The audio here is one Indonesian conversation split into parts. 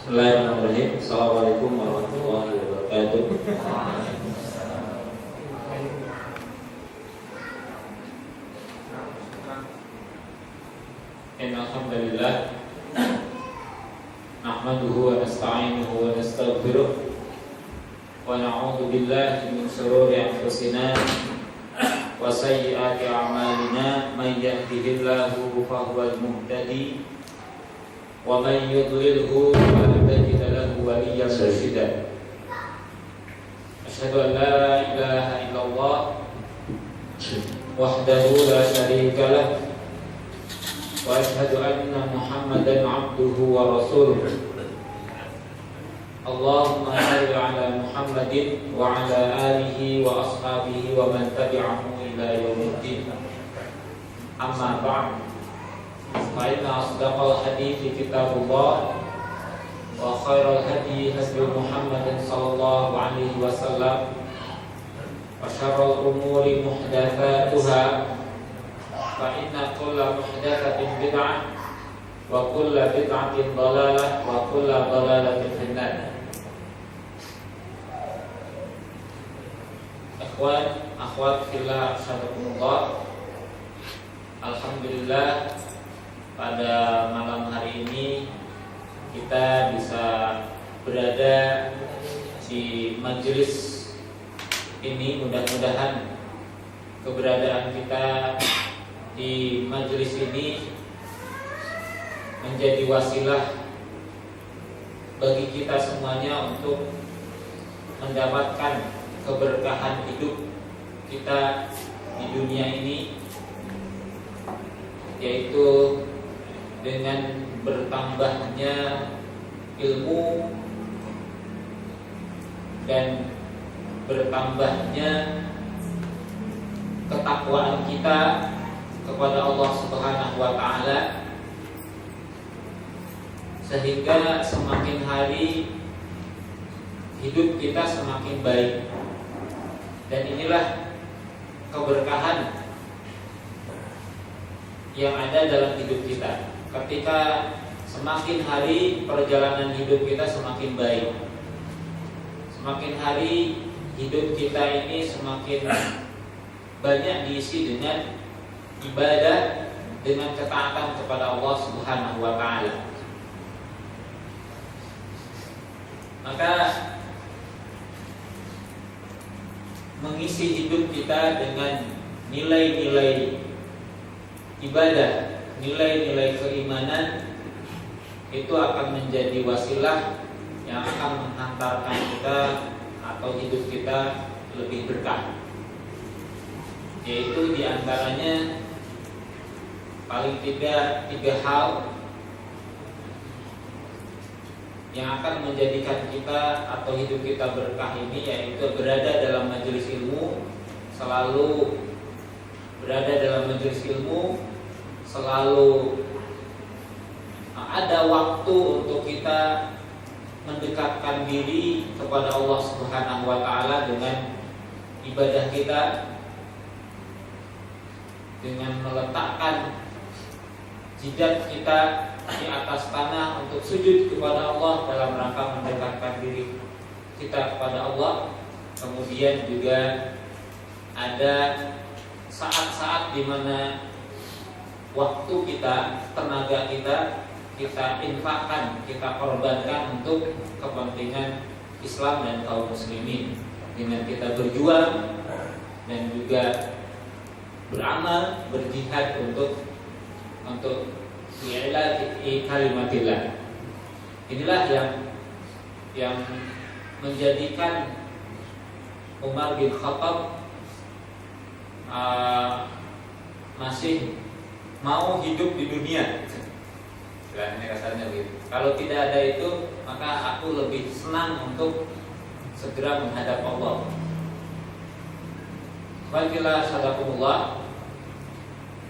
Bismillahirrahmanirrahim. Assalamualaikum warahmatullahi wabarakatuh. Alhamdulillah nahmaduhu wa nasta'inuhu wa nastaghfiruh wa na'udzu billahi min shururi anfusina wa sayyiati a'malina may yahdihillahu fahuwal muhtadi wa man yudlilhu falan tajida lahu waliyyan mursyida. Asyhadu an la ilaha illallah wahdahu la syarika lah wa asyhadu anna Muhammadan abduhu wa rasuluh. Allahumma shalli ala Muhammadin wa ala alihi wa ashabihi wa man tabi'ahu ila yaumiddin. Amma ba'd. Fa inna asdaqal hadithi kitabullah wa khairal hadi hadi Muhammadin sallallahu alaihi wasallam wa syarrul umuri muhdatsatuha fa inna kulla muhdatsatin bid'ah wa kulla bid'atin dhalalah wa kulla dhalalatin finnar. Ikhwan akhwat fillah asyhadullah, alhamdulillah pada malam hari ini kita bisa berada di majelis ini. Mudah-mudahan keberadaan kita di majelis ini menjadi wasilah bagi kita semuanya untuk mendapatkan keberkahan hidup kita di dunia ini, yaitu dengan bertambahnya ilmu dan bertambahnya ketakwaan kita kepada Allah Subhanahu wa taala, sehingga semakin hari hidup kita semakin baik. Dan inilah keberkahan yang ada dalam hidup kita. Ketika semakin hari perjalanan hidup kita semakin baik, semakin hari hidup kita ini semakin banyak diisi dengan ibadah, dengan ketaatan kepada Allah Subhanahu wa taala. Maka mengisi hidup kita dengan nilai-nilai ibadah, nilai-nilai keimanan, itu akan menjadi wasilah yang akan menghantarkan kita atau hidup kita lebih berkah. Yaitu diantaranya paling tidak 3 hal yang akan menjadikan kita atau hidup kita berkah ini, yaitu berada dalam majelis ilmu, selalu berada dalam majelis ilmu, selalu ada waktu untuk kita mendekatkan diri kepada Allah Subhanahu wa taala dengan ibadah kita, dengan meletakkan jidat kita di atas tanah untuk sujud kepada Allah dalam rangka mendekatkan diri kita kepada Allah. Kemudian juga ada saat-saat di mana waktu kita, tenaga kita infakkan, kita korbankan untuk kepentingan Islam dan kaum muslimin, dengan kita berjuang dan juga beramal, berjihad untuk i'la'i kalimatillah. Inilah yang menjadikan Umar bin Khattab masih mau hidup di dunia. Ini rasanya gitu. Kalau tidak ada itu, maka aku lebih senang untuk segera menghadap Allah. Wakilah sadakumullah.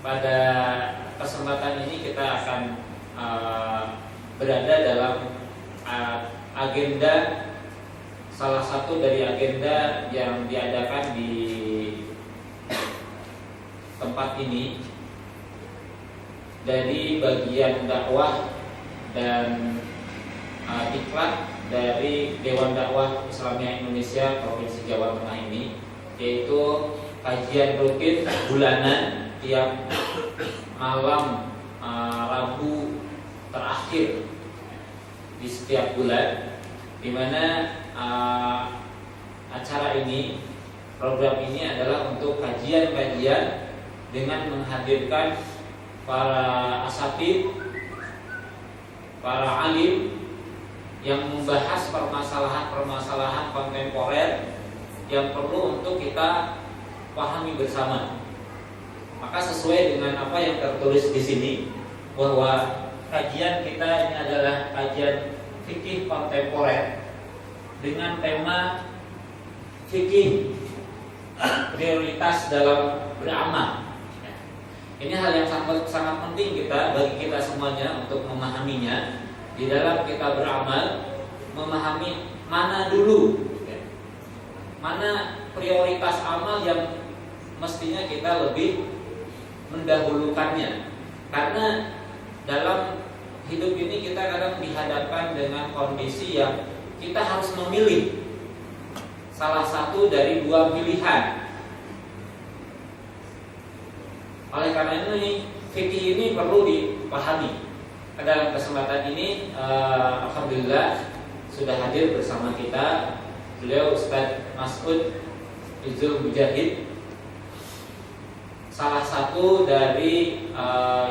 Pada kesempatan ini kita akan berada dalam agenda, salah satu dari agenda yang diadakan di tempat ini, dari bagian dakwah dan diklat dari Dewan Dakwah Islamiyah Indonesia Provinsi Jawa Tengah ini, yaitu kajian rutin bulanan tiap malam Rabu terakhir di setiap bulan, di mana acara ini, program ini adalah untuk kajian-kajian dengan menghadirkan para asatidz, para alim yang membahas permasalahan-permasalahan kontemporer yang perlu untuk kita pahami bersama. Maka sesuai dengan apa yang tertulis di sini, bahwa kajian kita ini adalah kajian fikih kontemporer dengan tema fikih prioritas dalam beramal. Ini hal yang sangat penting bagi kita semuanya untuk memahaminya. Di dalam kita beramal, memahami mana dulu, mana prioritas amal yang mestinya kita lebih mendahulukannya. Karena dalam hidup ini kita kadang dihadapkan dengan kondisi yang kita harus memilih salah satu dari dua pilihan. Oleh karena ini, fikih ini perlu dipahami. Dalam kesempatan ini, alhamdulillah sudah hadir bersama kita beliau Ustadz Mas'ud Izul Mujahid, salah satu dari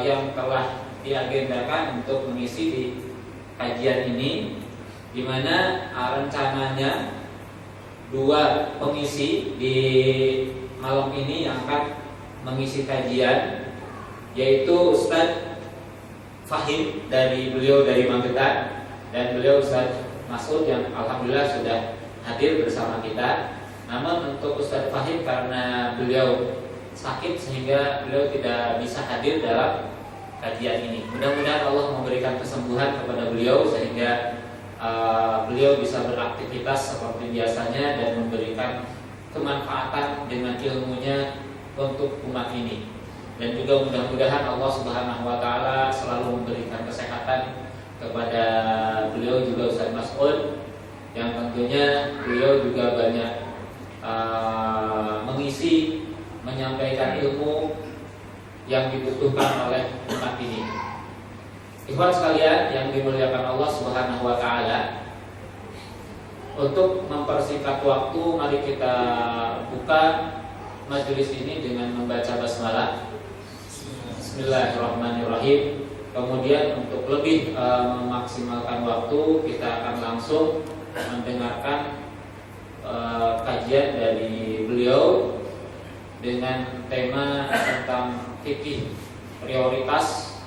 yang telah diagendakan untuk mengisi di kajian ini, di mana rencananya dua pengisi di malam ini yang akan mengisi kajian, yaitu Ustadz Fahim dari Magetan, dan beliau Ustadz Mas'ud yang alhamdulillah sudah hadir bersama kita. Namun untuk Ustadz Fahim, karena beliau sakit sehingga beliau tidak bisa hadir dalam kajian ini. Mudah-mudahan Allah memberikan kesembuhan kepada beliau sehingga beliau bisa beraktivitas seperti biasanya dan memberikan kemanfaatan dengan ilmunya untuk umat ini. Dan juga mudah-mudahan Allah Subhanahu wa taala selalu memberikan kesehatan kepada beliau juga Ustaz Mas'ud, yang tentunya beliau juga banyak mengisi, menyampaikan ilmu yang dibutuhkan oleh umat ini. Ikhwan sekalian yang dimuliakan Allah Subhanahu wa taala, untuk mempersingkat waktu, mari kita buka majelis ini dengan membaca basmalah. Bismillahirrahmanirrahim. Kemudian untuk lebih memaksimalkan waktu, kita akan langsung mendengarkan kajian dari beliau dengan tema tentang fikih prioritas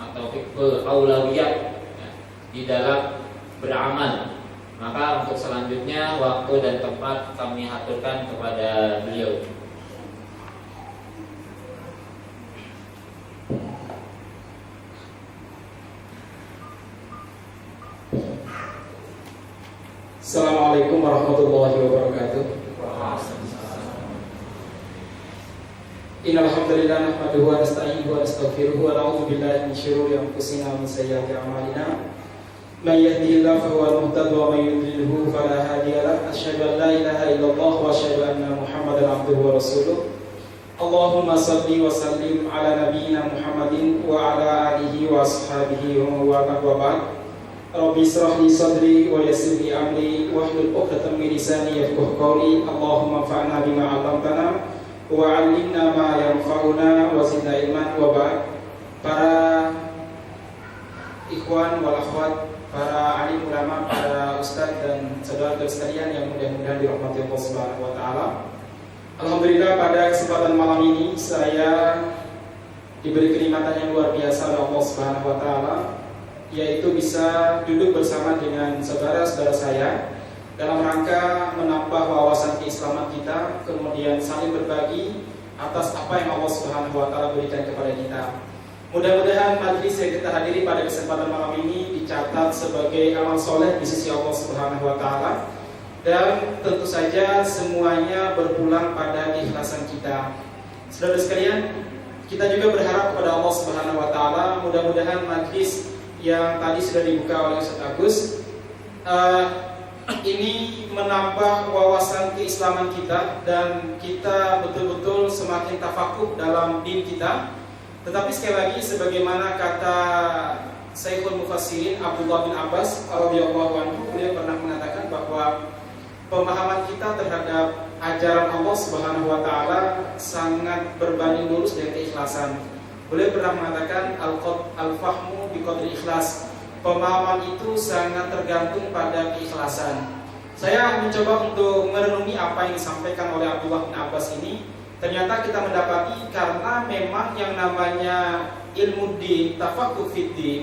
atau fikih aulawiyat di dalam beramal. Maka untuk selanjutnya waktu dan tempat kami aturkan kepada beliau. Assalamualaikum warahmatullahi wabarakatuh. Innal hamdalillah nahmaduhu wa nasta'inuhu wa nastaghfiruhu wa na'udzu billahi min shururi anfusina wa min sayyiati a'malina. Man yahdihillahu fahuwal muhtadi wa man yudlilhu fala hadiya lahu. Asyhadu an la ilaha illallah wa asyhadu anna Muhammadan abduhu wa rasuluh. Allahumma shalli wa sallim ala nabiyyina Muhammadin wa ala alihi wa ashabihi wa man wala wa ba'd. Rabbi israh li sadri wa yassir li amri wahlul 'uqdatam min lisani yafqahu qawli. Allahumma anfa'na bima 'allamtana wa 'allimna ma yanfa'una wa zidna ilman. Wa ba'd. Para ikhwan wal akhwat, para alim ulama, para ustadz dan saudara-saudara sekalian yang mudah-mudahan dirahmati Allah Subhanahu wa taala. Alhamdulillah pada kesempatan malam ini saya diberi kenikmatan yang luar biasa oleh Allah Subhanahu wa taala, yaitu bisa duduk bersama dengan saudara-saudara saya dalam rangka menambah wawasan keislaman kita, kemudian saling berbagi atas apa yang Allah Subhanahu wa taala berikan kepada kita. Mudah-mudahan majelis yang kita hadiri pada kesempatan malam ini dicatat sebagai amal soleh di sisi Allah Subhanahu wa taala, dan tentu saja semuanya berpulang pada keikhlasan kita. Saudara sekalian, kita juga berharap kepada Allah Subhanahu wa taala, mudah-mudahan majelis yang tadi sudah dibuka oleh Ustaz Agus ini menambah wawasan keislaman kita dan kita betul-betul semakin tafakuh dalam din kita. Tetapi sekali lagi sebagaimana kata Syekhul Mufassirin Abdullah bin Abbas radhiyallahu anhu, beliau pernah mengatakan bahwa pemahaman kita terhadap ajaran Allah Subhanahu wa taala sangat berbanding lurus dengan keikhlasan. Beliau pernah mengatakan al-fahmu biqadri ikhlas. Pemahaman itu sangat tergantung pada keikhlasan. Saya mencoba untuk merenungi apa yang disampaikan oleh Abdullah bin Abbas ini. Ternyata kita mendapati karena memang yang namanya ilmu din, tafaqquh fid din,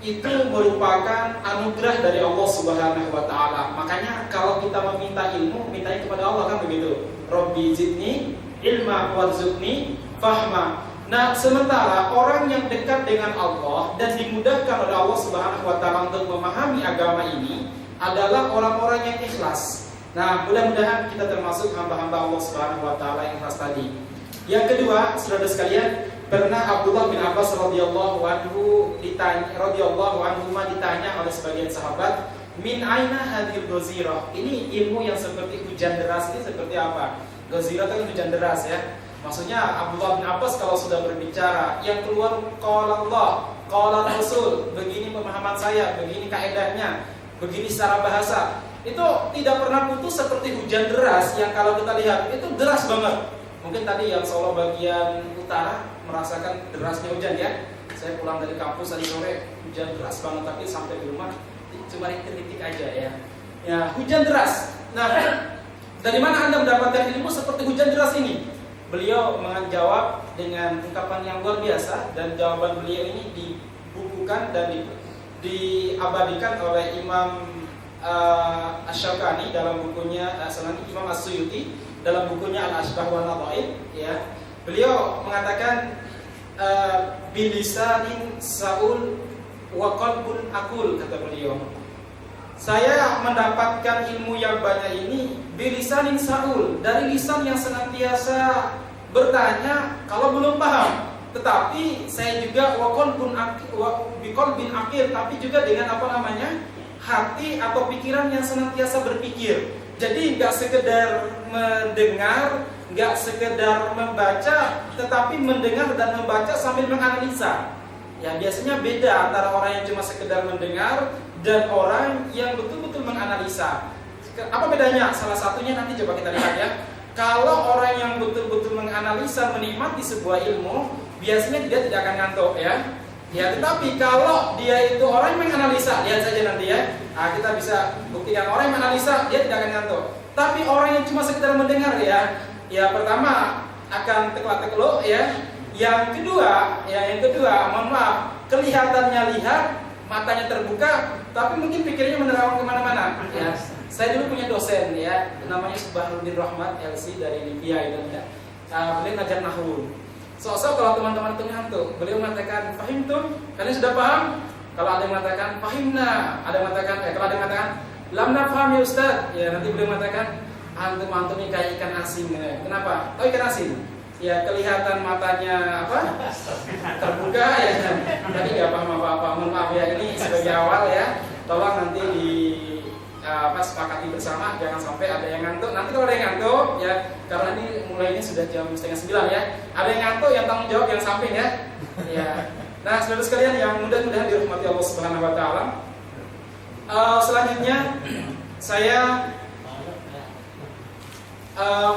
itu merupakan anugerah dari Allah Subhanahu wa taala. Makanya kalau kita meminta ilmu, mintanya kepada Allah, kan begitu. Rabbi zidni ilma warzuqni fahma. Nah, sementara orang yang dekat dengan Allah dan dimudahkan oleh Allah Subhanahu wa taala untuk memahami agama ini adalah orang-orang yang ikhlas. Nah, mudah-mudahan kita termasuk hamba-hamba Allah Subhanahu wa taala yang ikhlas tadi. Yang kedua, saudara sekalian, pernah Abdullah bin Abbas radhiyallahu anhu ditanya oleh sebagian sahabat, min aina hadhil ghazirah? Ini ilmu yang seperti hujan deras ini seperti apa? Ghazirah itu hujan deras ya. Maksudnya Abdullah bin Abbas kalau sudah berbicara, yang keluar qala Allah, qala Rasul, begini pemahaman saya, begini kaedahnya, begini secara bahasa. Itu tidak pernah putus seperti hujan deras yang kalau kita lihat itu deras banget. Mungkin tadi yang Solo bagian utara merasakan derasnya hujan ya. Saya pulang dari kampus tadi sore, hujan deras banget, tapi sampai di rumah cuma rintik-rintik aja ya. Ya, hujan deras. Nah, dari mana Anda mendapatkan ilmu seperti hujan deras ini? Beliau menjawab dengan ungkapan yang luar biasa, dan jawaban beliau ini dibukukan dan diabadikan oleh Imam Asy-Syaukani dalam bukunya, Imam As-Suyuti dalam bukunya Al-Asbah wa Nadhair ya. Beliau mengatakan bilisanin saul wa qalbun akul, kata beliau. Saya mendapatkan ilmu yang banyak ini bilisanin saul, dari lisan yang senantiasa bertanya kalau belum paham. Tetapi saya juga biqalbin akil, tapi juga dengan apa namanya? Hati atau pikiran yang senantiasa berpikir. Jadi nggak sekedar mendengar, nggak sekedar membaca, tetapi mendengar dan membaca sambil menganalisa. Ya, biasanya beda antara orang yang cuma sekedar mendengar dan orang yang betul-betul menganalisa. Apa bedanya? Salah satunya nanti coba kita lihat ya. Kalau orang yang betul-betul menganalisa, menikmati sebuah ilmu, biasanya dia tidak akan ngantuk ya. Ya, tetapi kalau dia itu orang yang menganalisa, lihat saja nanti ya. Nah, kita bisa buktikan orang yang menganalisa dia tidak akan ngantuk. Tapi orang yang cuma sekedar mendengar ya, pertama akan tekla-teklo ya. Yang kedua, mohon maaf, kelihatannya lihat, matanya terbuka, tapi mungkin pikirnya menerawang kemana-mana. Ya, saya dulu punya dosen ya, namanya Subhanuddin Rahmat LC dari Libya itu ya. Beliau ngajar nahwu. So kalau teman-teman itu ngantuk, beliau mengatakan fahimtum, kalian sudah paham? Kalau ada yang mengatakan fahimna, ada yang mengatakan kalau ada yang mengatakan lam nafham ya Ustaz, ya nanti beliau mengatakan antum ini kayak ikan asin. Kenapa? Oh, ikan asin. Ya, kelihatan matanya terbuka ya. Tadi nggak paham apa-apa. Mohon maaf ya, ini sebagai awal ya. Tolong nanti sepakati bersama, jangan sampai ada yang ngantuk. Nanti kalau ada yang ngantuk ya, karena ini mulainya sudah jam 8:30 ya. Ada yang ngantuk, yang tanggung jawab yang samping ya. Ya. Nah, saudara sekalian yang mudah-mudahan dirahmati Allah Subhanahu wa taala. Selanjutnya saya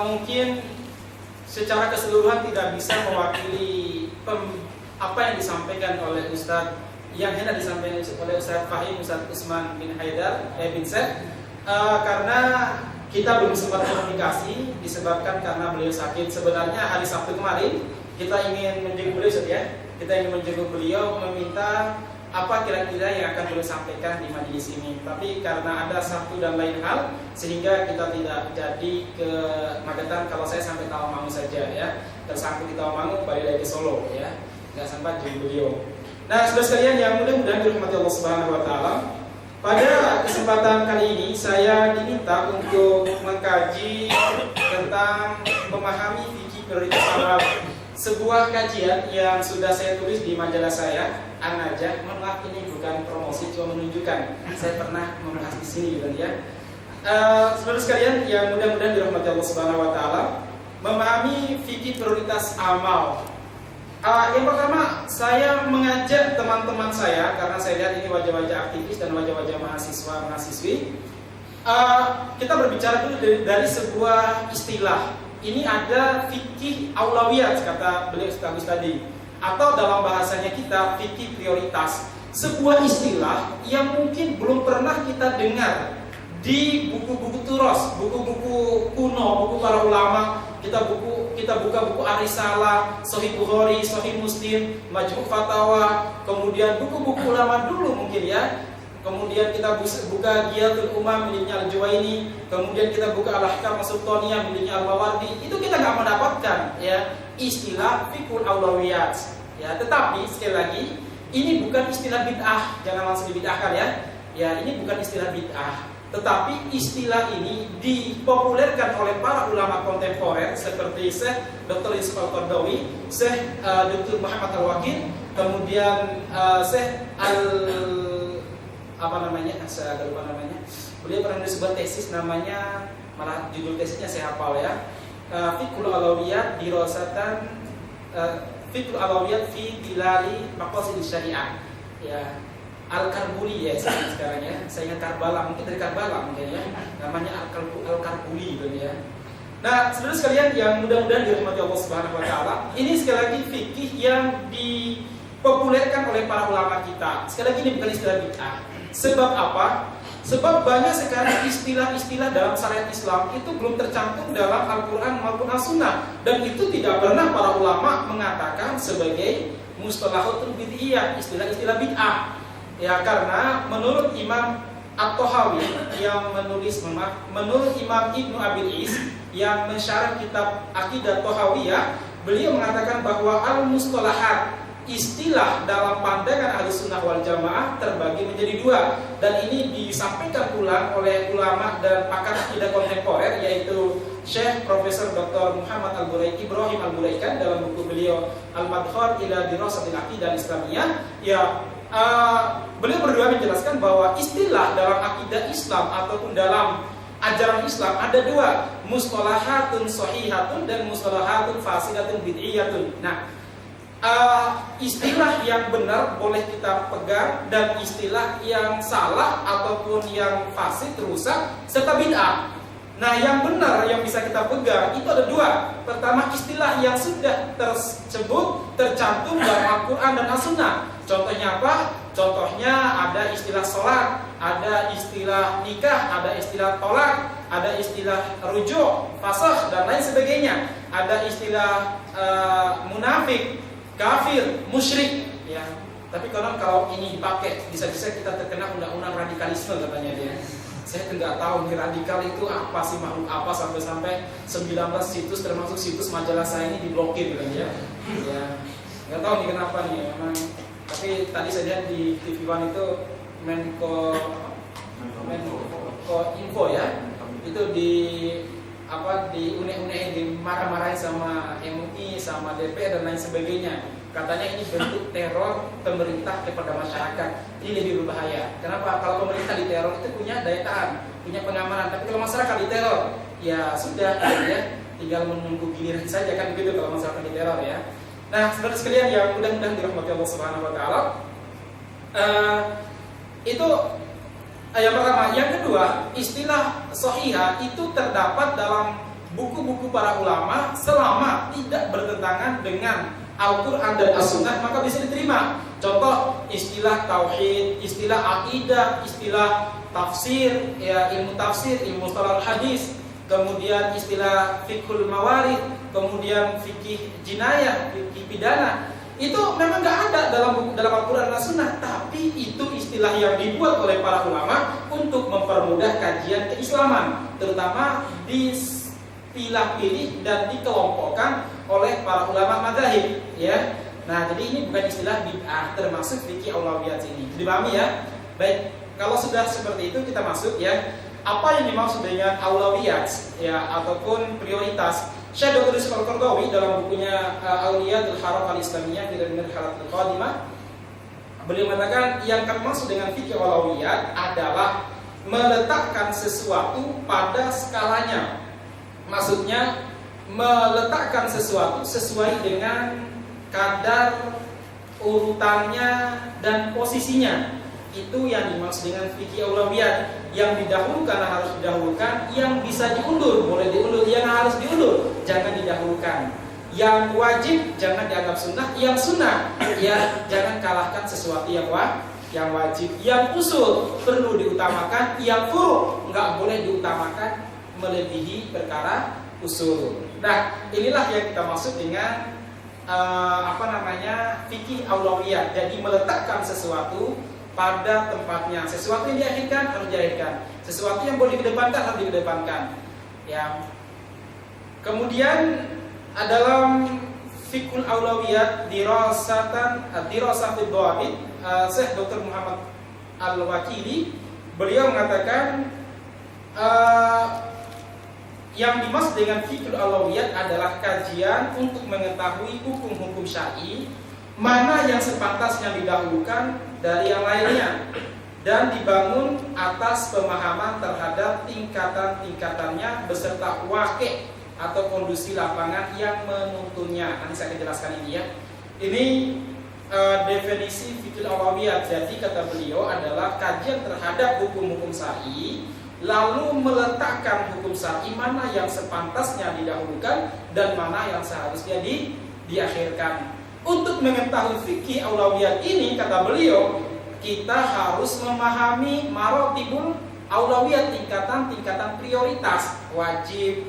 mungkin secara keseluruhan tidak bisa mewakili apa yang disampaikan oleh Ustadz yang hendak disampaikan oleh Ustadz Fahim, Ustadz Utsman bin Haidar bin Said, karena kita belum sempat komunikasi disebabkan karena beliau sakit. Sebenarnya hari Sabtu kemarin kita ingin menjenguk beliau, Ustadz ya. Kita ingin menjenguk beliau, meminta apa kira-kira yang akan beliau sampaikan di majelis ini. Tapi karena ada satu dan lain hal, sehingga kita tidak jadi ke Magetan. Kalau saya sampai Tawangmangu saja ya, tersangkut di Tawangmangu, balik lagi ke Solo ya, nggak sempat jenguk beliau. Nah, saudara sekalian yang mudah-mudahan dirahmati Allah Subhanahu wa taala, pada kesempatan kali ini saya diminta untuk mengkaji tentang memahami fikih prioritas Arab, sebuah kajian yang sudah saya tulis di majalah saya An-Najah. Mohon maaf, ini bukan promosi, cuma menunjukkan saya pernah membahas di sini gitu ya. Saudara sekalian yang mudah-mudahan dirahmati Allah Subhanahu wa taala, memahami fikih prioritas amal. Yang pertama, saya mengajak teman-teman saya karena saya lihat ini wajah-wajah aktivis dan wajah-wajah mahasiswa-mahasiswi. Kita berbicara dulu dari sebuah istilah. Ini ada fikih aulawiyat kata beliau Ustaz tadi, atau dalam bahasanya kita fikih prioritas. Sebuah istilah yang mungkin belum pernah kita dengar di buku-buku turos, buku-buku kuno, buku para ulama. Kita buka buku Ar-Risalah, Sahih Bukhari, Sahih Muslim, Majmu' Fatawa, kemudian buku-buku ulama dulu mungkin ya. Kemudian kita buka Ghiyathul Umam miliknya Al-Juwaini, kemudian kita buka Al-Ahkam As-Sultaniyah miliknya Al-Mawardi. Itu kita nggak mendapatkan ya istilah fiqhul aulawiyat. Ya, tetapi sekali lagi ini bukan istilah bid'ah, jangan langsung dibid'ahkan ya. Ya, ini bukan istilah bid'ah, tetapi istilah ini dipopulerkan oleh para ulama kontemporer seperti Syekh Dr. Yusuf Al-Qaradawi, Syekh Dr. Muhammad Al-Wakil, kemudian Syekh saya agak lupa namanya. Beliau pernah menulis sebuah tesis namanya, malah judul tesisnya saya hafal ya. Fiqhul Alawiyat dirosatan Fiqhul Alawiyat fi Tilali Maqasid Syariah. Ya, Al-Karbuli ya sekarang ya. Saya ingat Karbala, mungkin dari Karbala mungkin ya. Namanya Al-Karbuli gitu ya. Nah, saudara sekalian yang mudah-mudahan dirahmati Allah Subhanahu wa taala, ini sekali lagi fikih yang dipopulerkan oleh para ulama kita. Sekali lagi ini bukan istilah bid'ah. Sebab apa? Sebab banyak sekarang istilah-istilah dalam syariat Islam itu belum tercantum dalam Al-Quran maupun As-Sunnah, dan itu tidak pernah para ulama mengatakan sebagai mustalahatul bid'iyah, istilah-istilah bid'ah. Ya, karena menurut Imam At-Tahawi yang menurut Imam Ibnu Abil Is yang mensyarah kitab Aqidah Tahawiyah, beliau mengatakan bahwa al-mustalahat, istilah dalam pandangan Ahlussunnah wal Jamaah terbagi menjadi dua, dan ini disampaikan ulang oleh ulama dan pakar akidah kontemporer yaitu Syekh Profesor Dr. Muhammad Ibrahim Al-Buraikan dalam buku beliau Al-Madkhal ila Dirasatil Aqidah Islamiyah. Ya, beliau berdua menjelaskan bahwa istilah dalam akidah Islam ataupun dalam ajaran Islam ada dua, mustalahatun shahihatun dan mustalahatun fasidatun bid'iyatun. Nah, istilah yang benar boleh kita pegang, dan istilah yang salah ataupun yang fasid, rusak, serta bid'ah. Nah, yang benar yang bisa kita pegang itu ada dua. Pertama, istilah yang sudah tercantum dalam Al-Quran dan As-Sunnah. Contohnya apa? Contohnya ada istilah sholat, ada istilah nikah, ada istilah tolak, ada istilah rujuk, fasakh, dan lain sebagainya. Ada istilah munafik, kafir, musyrik, ya. Tapi kalau ini dipakai, bisa-bisa kita terkena undang-undang radikalisme katanya dia. Saya nggak tahu nih radikal itu apa sih, makhluk apa, sampai 19 situs termasuk situs majalah saya ini diblokir gitu ya. Ya, nggak tahu nih kenapa nih memang. Tapi tadi saya lihat di TV One itu Menko Info ya, itu di une-une dimarah-marahin sama MUI, sama DPR dan lain sebagainya. Katanya ini bentuk teror pemerintah kepada masyarakat. Ini lebih berbahaya. Kenapa? Kalau pemerintah diteror itu punya daya tahan, punya pengamanan. Tapi kalau masyarakat diteror, ya sudah ya, tinggal menunggu giliran saja kan begitu kalau masyarakat diteror ya. Nah, saudara sekalian yang mudah-mudahan dirahmati Allah Subhanahu wa taala, itu yang pertama. Yang kedua, istilah shahihah itu terdapat dalam buku-buku para ulama selama tidak bertentangan dengan Al-Quran dan As-Sunnah, maka bisa diterima. Contoh istilah tauhid, istilah akidah, istilah tafsir, ya, ilmu tafsir, ilmu mustalah hadis, kemudian istilah fiqhul mawarid, kemudian fikih jinayah, fikih pidana. Itu memang nggak ada dalam Al-Quran dan As-Sunnah, tapi itu istilah yang dibuat oleh para ulama untuk mempermudah kajian keislaman, terutama dipilah-pilih dan dikelompokkan oleh para ulama madzhab, ya. Nah, jadi ini bukan istilah bid'ah, termasuk fikih aulawiyat ini. Dipahami ya? Baik, kalau sudah seperti itu kita masuk ya. Apa yang dimaksud dengan aulawiyat ya, ataupun prioritas? Syekh Dr. Yusuf Al-Qaradawi dalam bukunya Awliyatul Haram Al-Islamiyah fi Marhalatil Qadimah, Beliau mengatakan yang termasuk dengan fikih aulawiyat adalah meletakkan sesuatu pada skalanya. Maksudnya meletakkan sesuatu sesuai dengan kadar urutannya dan posisinya. Itu yang dimaksud dengan fikih aulawiyat. Yang didahulukan harus didahulukan, yang bisa diundur boleh diundur, yang harus diundur jangan didahulukan. Yang wajib jangan dianggap sunnah, yang sunnah ya jangan kalahkan sesuatu yang wajib. Yang usul perlu diutamakan, yang furu nggak boleh diutamakan melebihi perkara usul. Nah, inilah yang kita maksud dengan fikih aulawiyat. Jadi meletakkan sesuatu pada tempatnya. Sesuatu yang diakhirkan harus diakhirkan. Sesuatu yang boleh dikedepankan harus dikedepankan. Ya. Kemudian dalam fikul aulawiyat dirasatul dhawabit, Syekh Dr. Muhammad Al-Wakili beliau mengatakan yang dimaksud dengan fikul aulawiyat adalah kajian untuk mengetahui hukum-hukum syar'i mana yang sepantasnya didahulukan dari yang lainnya dan dibangun atas pemahaman terhadap tingkatan-tingkatannya beserta wakil atau kondisi lapangan yang menuntunnya. Nanti saya akan jelaskan ini ya. Ini definisi fikih aulawiyat. Jadi kata beliau adalah kajian terhadap hukum-hukum syar'i, lalu meletakkan hukum syar'i mana yang sepantasnya didahulukan dan mana yang seharusnya diakhirkan. Untuk mengetahui fikih aulawiyat ini kata beliau, kita harus memahami maratibul aulawiyat, tingkatan-tingkatan prioritas, wajib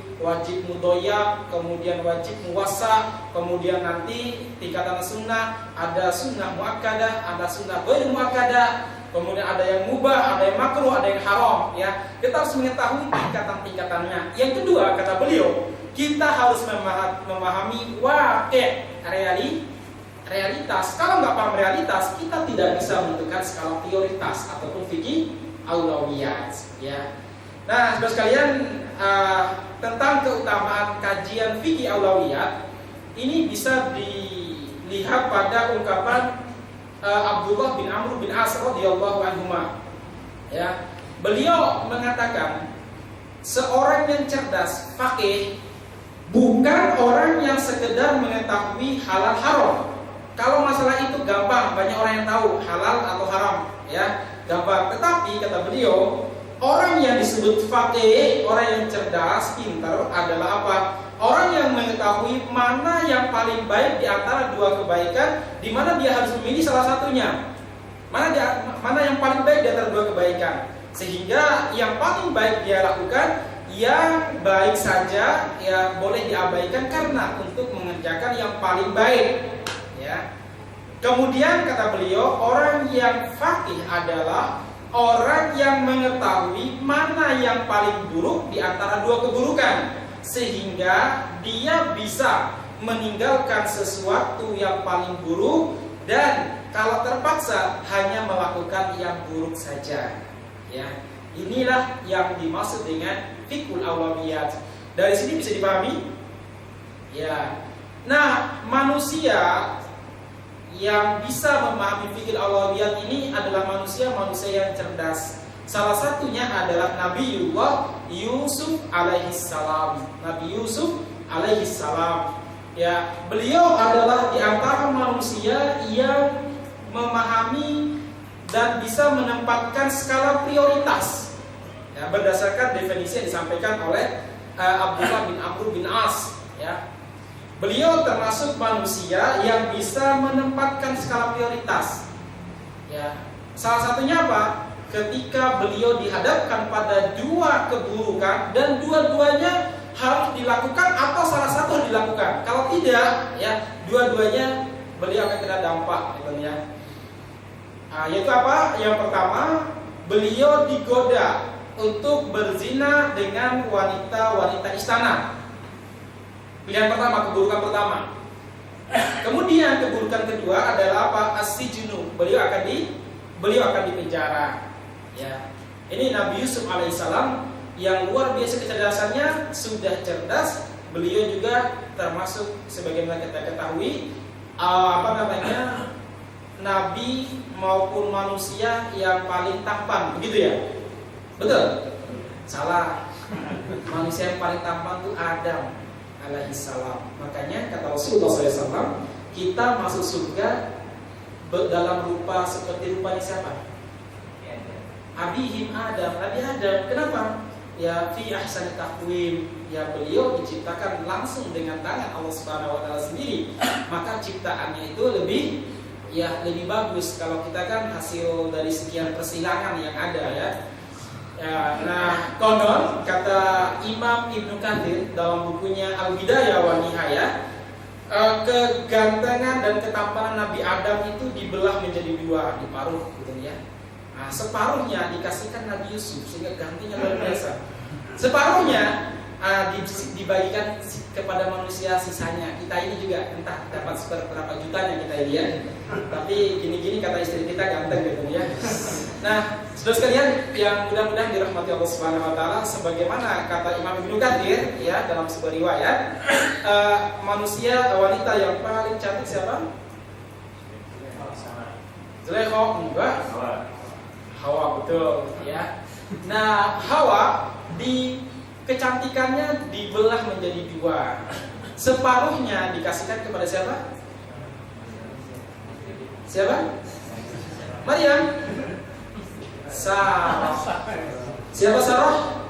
mudhoyab, kemudian wajib muwassa, kemudian nanti tingkatan sunnah, ada sunnah muakkadah, ada sunnah ghairu muakkadah, kemudian ada yang mubah, ada yang makruh, ada yang haram ya. Kita harus mengetahui tingkatan-tingkatannya. Yang kedua kata beliau, kita harus memahami wakil, realitas. Kalau nggak paham realitas, kita tidak bisa menentukan skala prioritas ataupun fikih aulawiyat ya. Nah, saudara sekalian, tentang keutamaan kajian fikih aulawiyat ini bisa dilihat pada ungkapan Abdullah bin Amr bin As radhiyallahu anhuma ya. Beliau mengatakan seorang yang cerdas, faqih, bukan orang yang sekedar mengetahui halal haram. Kalau masalah itu gampang, banyak orang yang tahu halal atau haram ya, gampang. Tetapi kata beliau, orang yang disebut faqih, orang yang cerdas, pintar adalah apa? Orang yang mengetahui mana yang paling baik di antara dua kebaikan, di mana dia harus memilih salah satunya. Mana yang paling baik di antara dua kebaikan, sehingga yang paling baik dia lakukan, yang baik saja ya boleh diabaikan karena untuk mengerjakan yang paling baik ya. Kemudian kata beliau, orang yang faqih adalah orang yang mengetahui mana yang paling buruk di antara dua keburukan, sehingga dia bisa meninggalkan sesuatu yang paling buruk dan kalau terpaksa hanya melakukan yang buruk saja ya. Inilah yang dimaksud dengan fikul aulawiyat. Dari sini bisa dipahami ya. Nah, manusia yang bisa memahami fikih aulawiyat ini adalah manusia yang cerdas. Salah satunya adalah Nabiullah Yusuf alaihissalam. Nabi Yusuf alaihissalam ya, beliau adalah di antara manusia yang memahami dan bisa menempatkan skala prioritas ya, berdasarkan definisi yang disampaikan oleh Abdullah bin Amr bin As ya. Beliau termasuk manusia yang bisa menempatkan skala prioritas ya. Salah satunya apa? Ketika beliau dihadapkan pada dua keburukan dan dua-duanya harus dilakukan atau salah satu harus dilakukan. Kalau tidak ya, dua-duanya beliau akan kena dampak gitu ya. Yaitu apa? Yang pertama, beliau digoda untuk berzina dengan wanita-wanita istana. Pilihan pertama, keburukan pertama. Kemudian keburukan kedua adalah apa? As-sijnu. Beliau akan dipenjara. Ya. Ini Nabi Yusuf alaihissalam yang luar biasa kecerdasannya, sudah cerdas. Beliau juga termasuk sebagaimana kita ketahui nabi maupun manusia yang paling tampan, begitu ya? Betul? Salah. Manusia yang paling tampan itu Adam alaihissalam. Makanya kata Rasulullah SAW, kita masuk surga dalam rupa seperti rupanya siapa? Abihim Adam, Nabi Adam. Kenapa? Ya fi ahsani taqwim, ya beliau diciptakan langsung dengan tangan Allah Subhanahu wa taala sendiri. Maka ciptaannya itu lebih bagus. Kalau kita kan hasil dari sekian persilangan yang ada ya. Nah, konon kata Imam Ibnu Katsir dalam bukunya Al-Bidayah wa Nihayah, kegantengan dan ketampanan Nabi Adam itu dibelah menjadi dua, diparuh gitu ya. Nah, separuhnya dikasihkan Nabi Yusuf sehingga gantinya luar biasa. Separuhnya dibagikan kepada manusia sisanya. Kita ini juga entah dapat seberapa jutanya kita ini ya. Tapi gini-gini kata istri kita ganteng gitu ya. Nah, saudara sekalian yang mudah-mudahan dirahmati Allah Subhanahu wa taala, sebagaimana kata Imam Ibnu Katsir ya dalam sebuah riwayat, manusia wanita yang paling cantik siapa? Zulaikha enggak? Hawa, betul ya. Nah, Hawa di kecantikannya dibelah menjadi dua. Separuhnya dikasihkan kepada siapa? Siapa? Maryam. Sarah. Siapa Sarah?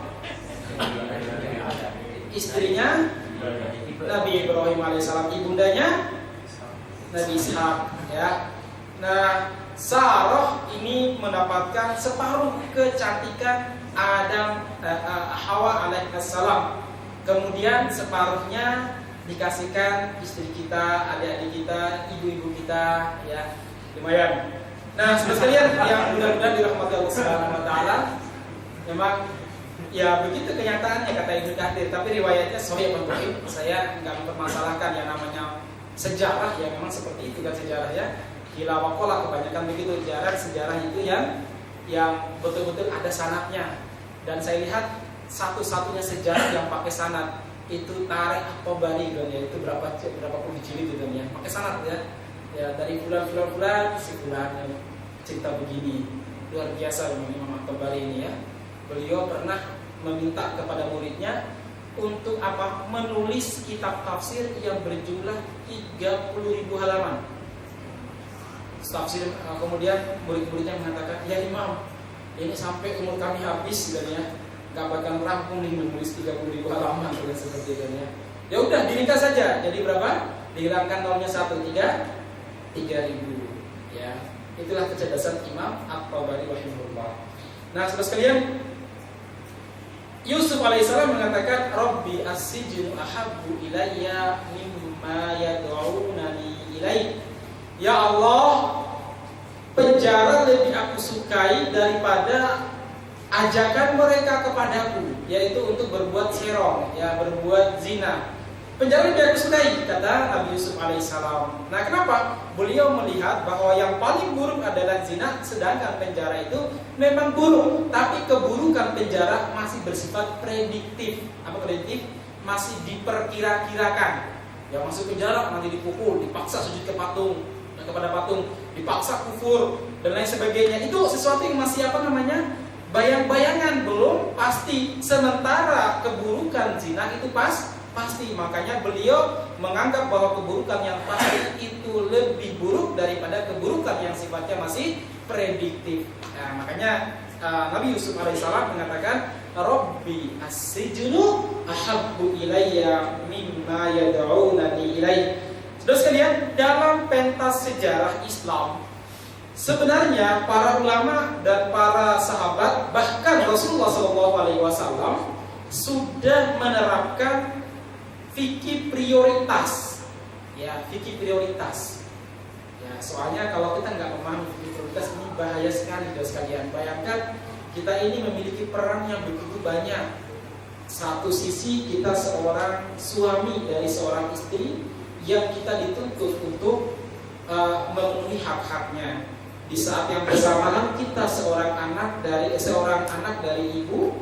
Istrinya Nabi Ibrahim alaihissalam, ibundanya Nabi Ishak ya. Nah, Sarah ini mendapatkan separuh kecantikan Adam Hawa alaihissalam. Kemudian separuhnya dikasihkan istri kita, adik-adik kita, ibu-ibu kita ya. Lumayan. Nah, sekalian yang mudah-mudahan dirahmati Allah Subhanahu wa taala, memang ya begitu kenyataannya kata Ibnu Katsir, tapi riwayatnya sahih dan dhaif. Saya enggak mempermasalahkan yang namanya sejarah, ya memang seperti itu kan sejarah ya. Hilawakola kebanyakan begitu, sejarah itu yang betul-betul ada sanadnya. Dan saya lihat satu-satunya sejarah yang pakai sanad itu Tarikh At-Tabari kan ya, itu berapa puluh jilid itu ya, pakai sanad ya. Ya dari bulan si bulan cerita begini, luar biasa Imam At-Tabari ini ya. Beliau pernah meminta kepada muridnya untuk apa? Menulis kitab tafsir yang berjumlah 30.000 halaman. Tafsir, kemudian murid-muridnya mengatakan, ya Imam, ini sampai umur kami habis dan ya, nggak bakal rampung nih menulis 30.000 halaman dan seperti itu ya. Ya udah diringkas saja. Jadi berapa? Dihilangkan nolnya 3.000 ya. Itulah kecerdasan Imam At-Tabari rahimahullah. Nah, saudara sekalian, Yusuf alaihissalam mengatakan, Rabbi as-sijnu ahabbu ilayya mimma yad'unani ilaih. Ya Allah, penjara lebih aku sukai daripada ajakan mereka kepadaku, yaitu untuk berbuat serong, ya berbuat zina. Penjara lebih aku sukai, kata Nabi Yusuf alaihissalam. Nah, kenapa? Beliau melihat bahwa yang paling buruk adalah zina, sedangkan penjara itu memang buruk, tapi keburukan penjara masih bersifat prediktif. Apa prediktif? Masih diperkira-kirakan. Yang masuk penjara nanti dipukul, dipaksa sujud kepada patung, dipaksa kufur dan lain sebagainya. Itu sesuatu yang masih bayang-bayangan, belum pasti. Sementara keburukan zina itu pasti. Makanya beliau menganggap bahwa keburukan yang pasti itu lebih buruk daripada keburukan yang sifatnya masih prediktif. Nah, makanya Nabi Yusuf alaihissalam mengatakan, Rabbi as-sijnu ahabbu ilayya mimma yad'unani ilaih. Saudara sekalian, dalam pentas sejarah Islam, sebenarnya para ulama dan para sahabat, bahkan Rasulullah SAW sudah menerapkan fikih prioritas. Ya, fikih prioritas. Ya, soalnya kalau kita nggak memahami fikih prioritas ini bahaya sekali, saudara sekalian. Bayangkan kita ini memiliki peran yang begitu banyak. Satu sisi kita seorang suami dari seorang istri yang kita dituntut untuk memenuhi hak-haknya. Di saat yang bersamaan kita seorang anak dari ibu,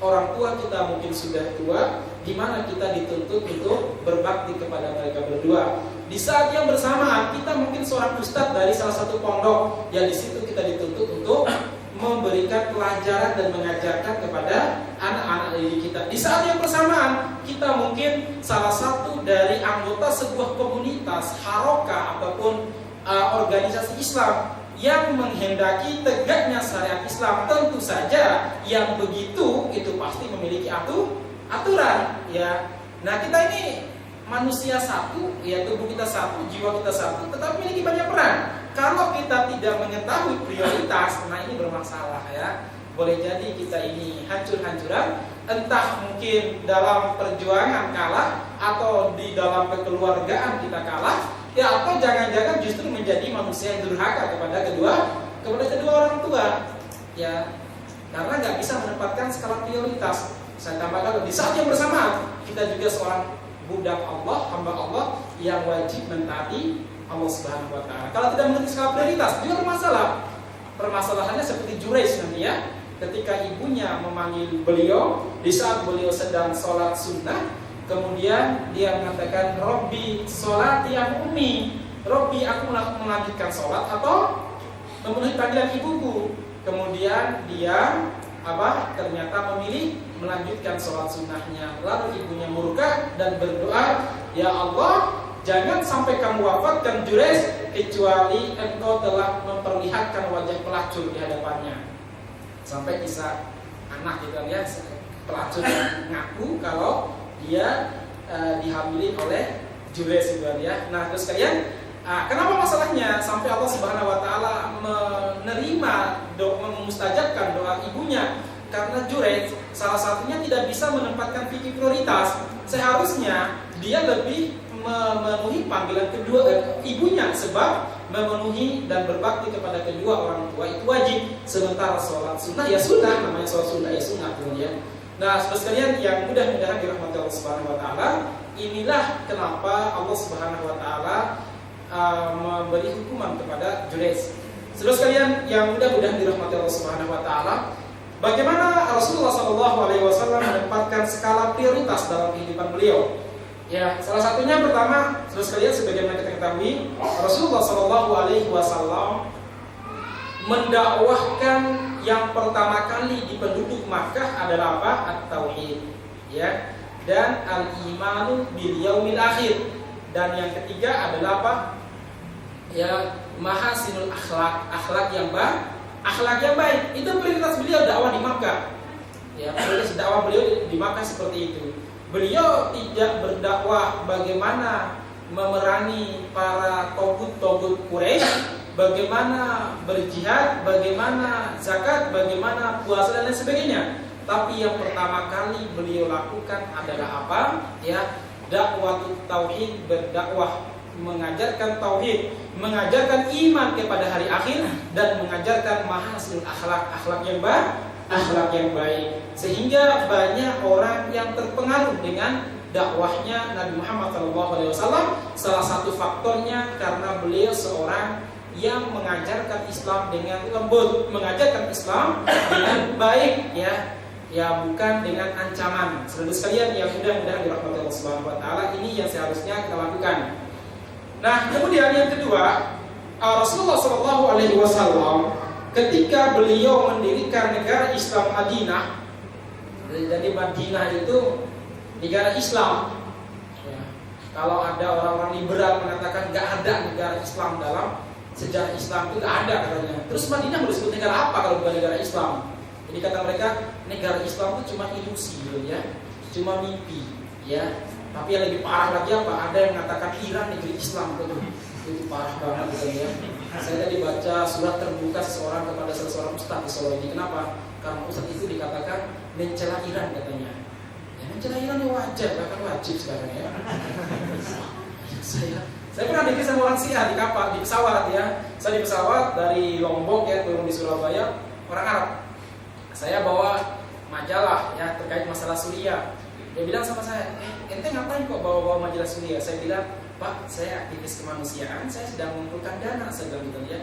orang tua kita mungkin sudah tua, di mana kita dituntut untuk berbakti kepada mereka berdua. Di saat yang bersamaan kita mungkin seorang ustadz dari salah satu pondok yang di situ kita dituntut untuk memberikan pelajaran dan mengajarkan kepada anak-anak didik kita. Di saat yang bersamaan, kita mungkin salah satu dari anggota sebuah komunitas, harokah ataupun organisasi Islam yang menghendaki tegaknya syariat Islam. Tentu saja yang begitu itu pasti memiliki aturan, ya. Nah, kita ini manusia satu, ya, tubuh kita satu, jiwa kita satu, tetapi memiliki banyak peran. Kalau kita tidak mengetahui prioritas, nah ini bermasalah, ya. Boleh jadi kita ini hancur-hancuran, entah mungkin dalam perjuangan kalah atau di dalam kekeluargaan kita kalah, ya, atau jangan-jangan justru menjadi manusia yang durhaka kepada kedua orang tua, ya, karena nggak bisa menempatkan skala prioritas. Saya tambahkan di saat yang bersamaan kita juga seorang budak Allah, hamba Allah yang wajib mentaati Allah Subhanahu wa taala. Kalau tidak mengerti skala prioritas, juga bermasalah. Permasalahannya seperti Juraij nanti, ya. Ketika ibunya memanggil beliau di saat beliau sedang sholat sunnah, kemudian dia mengatakan, Robbi sholati ya ummi, Robbi aku melanjutkan sholat atau memenuhi panggilan ibuku. Kemudian dia ternyata memilih melanjutkan sholat sunnahnya. Lalu ibunya murka dan berdoa, ya Allah, jangan sampai kamu wafatkan Juraij kecuali engkau telah memperlihatkan wajah pelacur di hadapannya. Sampai kisah anak gitu, ya, pelacur ngaku kalau dia dihamili oleh Juraij gitu, ya. Nah, terus kalian, kenapa masalahnya sampai Allah Subhanahu wa taala menerima memustajabkan doa ibunya? Karena Juraij salah satunya tidak bisa menempatkan fikih prioritas. Seharusnya dia lebih memenuhi panggilan kedua ibunya, sebab memenuhi dan berbakti kepada kedua orang tua itu wajib. Sementara sholat sunnah ya sunnah, namanya sholat sunnah ya sunnah, ya. Nah, saudara sekalian yang mudah-mudahan dirahmati Allah Subhanahu wa taala, inilah kenapa Allah Subhanahu wa taala memberi hukuman kepada Juraij. Saudara sekalian yang mudah-mudahan dirahmati Allah Subhanahu wa taala, bagaimana Rasulullah SAW menempatkan skala prioritas dalam kehidupan beliau? Ya, salah satunya pertama, saudara sekalian, sebagaimana kita ketahui, Rasulullah SAW mendakwahkan yang pertama kali di penduduk Makkah adalah apa? At-Tauhid, ya, dan al-imanu bil yaumil akhir. Dan yang ketiga adalah apa? Ya, mahasinul akhlak, akhlak yang baik. Itu prioritas beliau dakwah di Makkah. Ya, prioritas dakwah beliau di Makkah seperti itu. Beliau tidak berdakwah bagaimana memerangi para togut-togut Quraisy, bagaimana berjihad, bagaimana zakat, bagaimana puasa dan lain sebagainya. Tapi yang pertama kali beliau lakukan adalah apa? Ya, dakwah tauhid, berdakwah, mengajarkan tauhid, mengajarkan iman kepada hari akhir, dan mengajarkan mahasil akhlak yang baik, sehingga banyak orang yang terpengaruh dengan dakwahnya Nabi Muhammad SAW. Salah satu faktornya karena beliau seorang yang mengajarkan Islam dengan lembut, mengajarkan Islam dengan baik, ya, bukan dengan ancaman. Saudara sekalian yang mudah-mudahan dirahmati Allah Subhanahu wa taala, ini yang seharusnya kita lakukan. Nah, kemudian yang kedua, Rasulullah SAW ketika beliau mendirikan negara Islam Madinah, jadi Madinah itu negara Islam. Ya, kalau ada orang-orang liberal mengatakan nggak ada negara Islam dalam sejarah Islam, itu nggak ada katanya. Terus Madinah mau disebut negara apa kalau bukan negara Islam? Jadi kata mereka negara Islam itu cuma ilusi, ya, cuma mimpi, ya. Tapi yang lebih parah lagi apa? Ada yang mengatakan Iran negeri Islam, itu parah banget gitu, ya. Saya tadi baca surat terbuka seseorang kepada seorang ustaz di Solo ini. Kenapa? Karena ustaz itu dikatakan mencela Iran katanya. Ya, mencela Iran ya wajar, bahkan wajib sekarang, ya. Saya pernah dikira sama orang Syiah di kapal, di pesawat, ya. Saya di pesawat dari Lombok, ya, turun di Surabaya, orang Arab. Saya bawa majalah, ya, terkait masalah Suriah. Dia bilang sama saya, ente ngapain kok bawa-bawa majalah Suriah? Saya bilang, Pak, saya aktivis kemanusiaan, saya sedang mengumpulkan dana, saya bilang gitu, ya.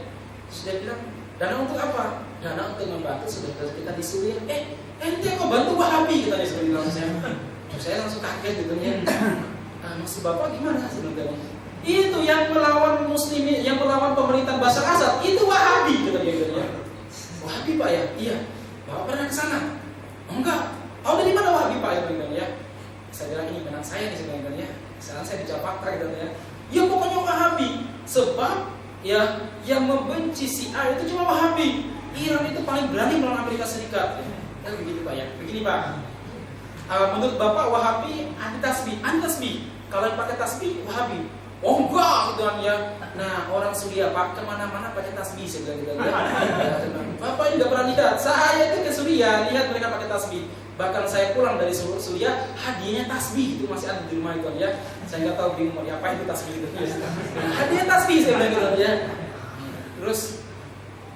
Terus dia bilang, dana untuk apa? Dana untuk membantu saudara kita di Suriah. Ente kok bantu Wahabi? Kita disuruh bilang saya langsung kaget gitu, ya. Maksud Bapak gimana? Saya bilang, itu yang melawan muslimin, yang melawan pemerintah Sebab ya yang membenci Syiah itu cuma Wahabi. Iran itu paling berani melawan Amerika Serikat. Ya, begini Pak ya. Begini Pak. Menurut Bapak Wahabi anti tasbih. Kalau yang pakai tasbih Wahabi. Oh enggak gitu kan ya. Nah orang Suriah Pak kemana-mana pakai tasbih segala gitu ya. Bapak ini nggak pernah lihat. Saya itu ke Suriah lihat mereka pakai tasbih. Bahkan saya pulang dari Suriah hadiahnya tasbih itu masih ada di rumah itu ya. Saya nggak tahu bingung mau diapain itu tasbih itu. Hadiah tasbih saya bilang gitu ya. Terus